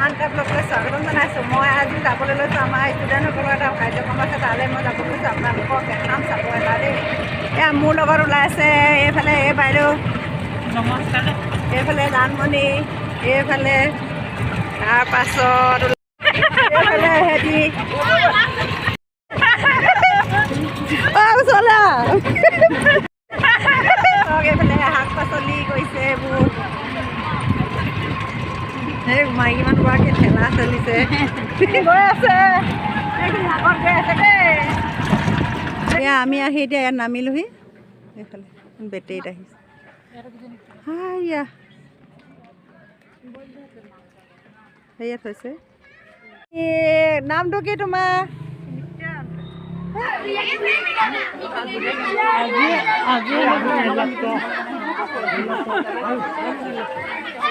আন এটা ব্লগলৈ স্বাগতম জনাইছোঁ। মই আজি যাবলৈ লৈছোঁ আমাৰ ষ্টুডেণ্টসকলৰ এটা কাৰ্যক্ৰম আছে, তালৈ মই যাব লৈছোঁ। আপোনালোকক দেখাম, চাব এটা দেই। এয়া মোৰ লগত ওলাইছে এইফালে এই বাইদেউ, নমস্কাৰ। এইফালে জানমণি, এইফালে তাৰপাছত এইফালে হেৰি চলা এইফালে শাক পাচলি কৰিছে এইবোৰ। সেই মাইকী মানুহগৰাকী ঠেলা চলিছে গৈ আছে, আগত গৈ আছে দেই। এয়া আমি আহি এতিয়া ইয়াত নামিলোহি। এইফালে বেটেৰীত আহিছে। হাইয়া সেয়াত হৈছে। নামটো কি তোমাৰ?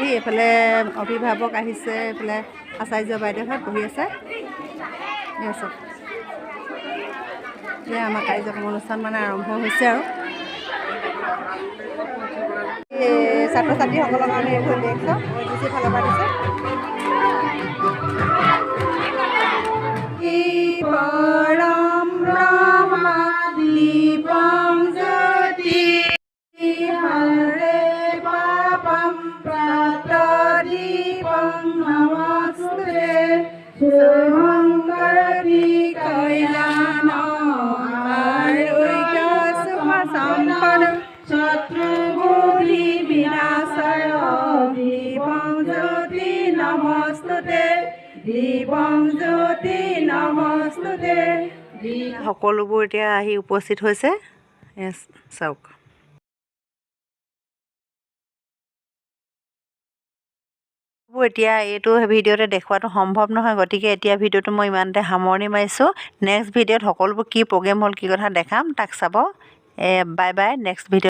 এইফালে অভিভাৱক আহিছে, এইফালে আচাৰ্য বাইদেউহঁত বহি আছে। এয়া আমাৰ কাৰ্যক্ৰম অনুষ্ঠান মানে আৰম্ভ হৈছে আৰু ছাত্ৰ ছাত্ৰীসকলৰ কাৰণে এইবোৰ দেখছ বেছি ফালৰ পৰা দিছে। পৰম ব্ৰহ্ম দীপং জ্যোতি হৰে পাপম প্ৰাতদীপং নমস্তে শুভঙ্কৰী কৈলান আৰোগ্য শুভ সম্পদ শত্ৰুবুদ্ধি বিনাশয় দীপং জ্যোতি নমস্তুতে দীপং জ্যোতি নমস্তুতে। সকলোবোৰ এতিয়া আহি উপস্থিত হৈছে। চাওক এতিয়া এইটো ভিডিঅ'তে দেখুৱাটো সম্ভৱ নহয়, গতিকে এতিয়া ভিডিঅ'টো মই ইমানতে সামৰণি মাৰিছোঁ। নেক্সট ভিডিঅ'ত সকলোবোৰ কি প্ৰগ্ৰেম হ'ল, কি কথা দেখাম তাক চাব। Bye bye. Next video'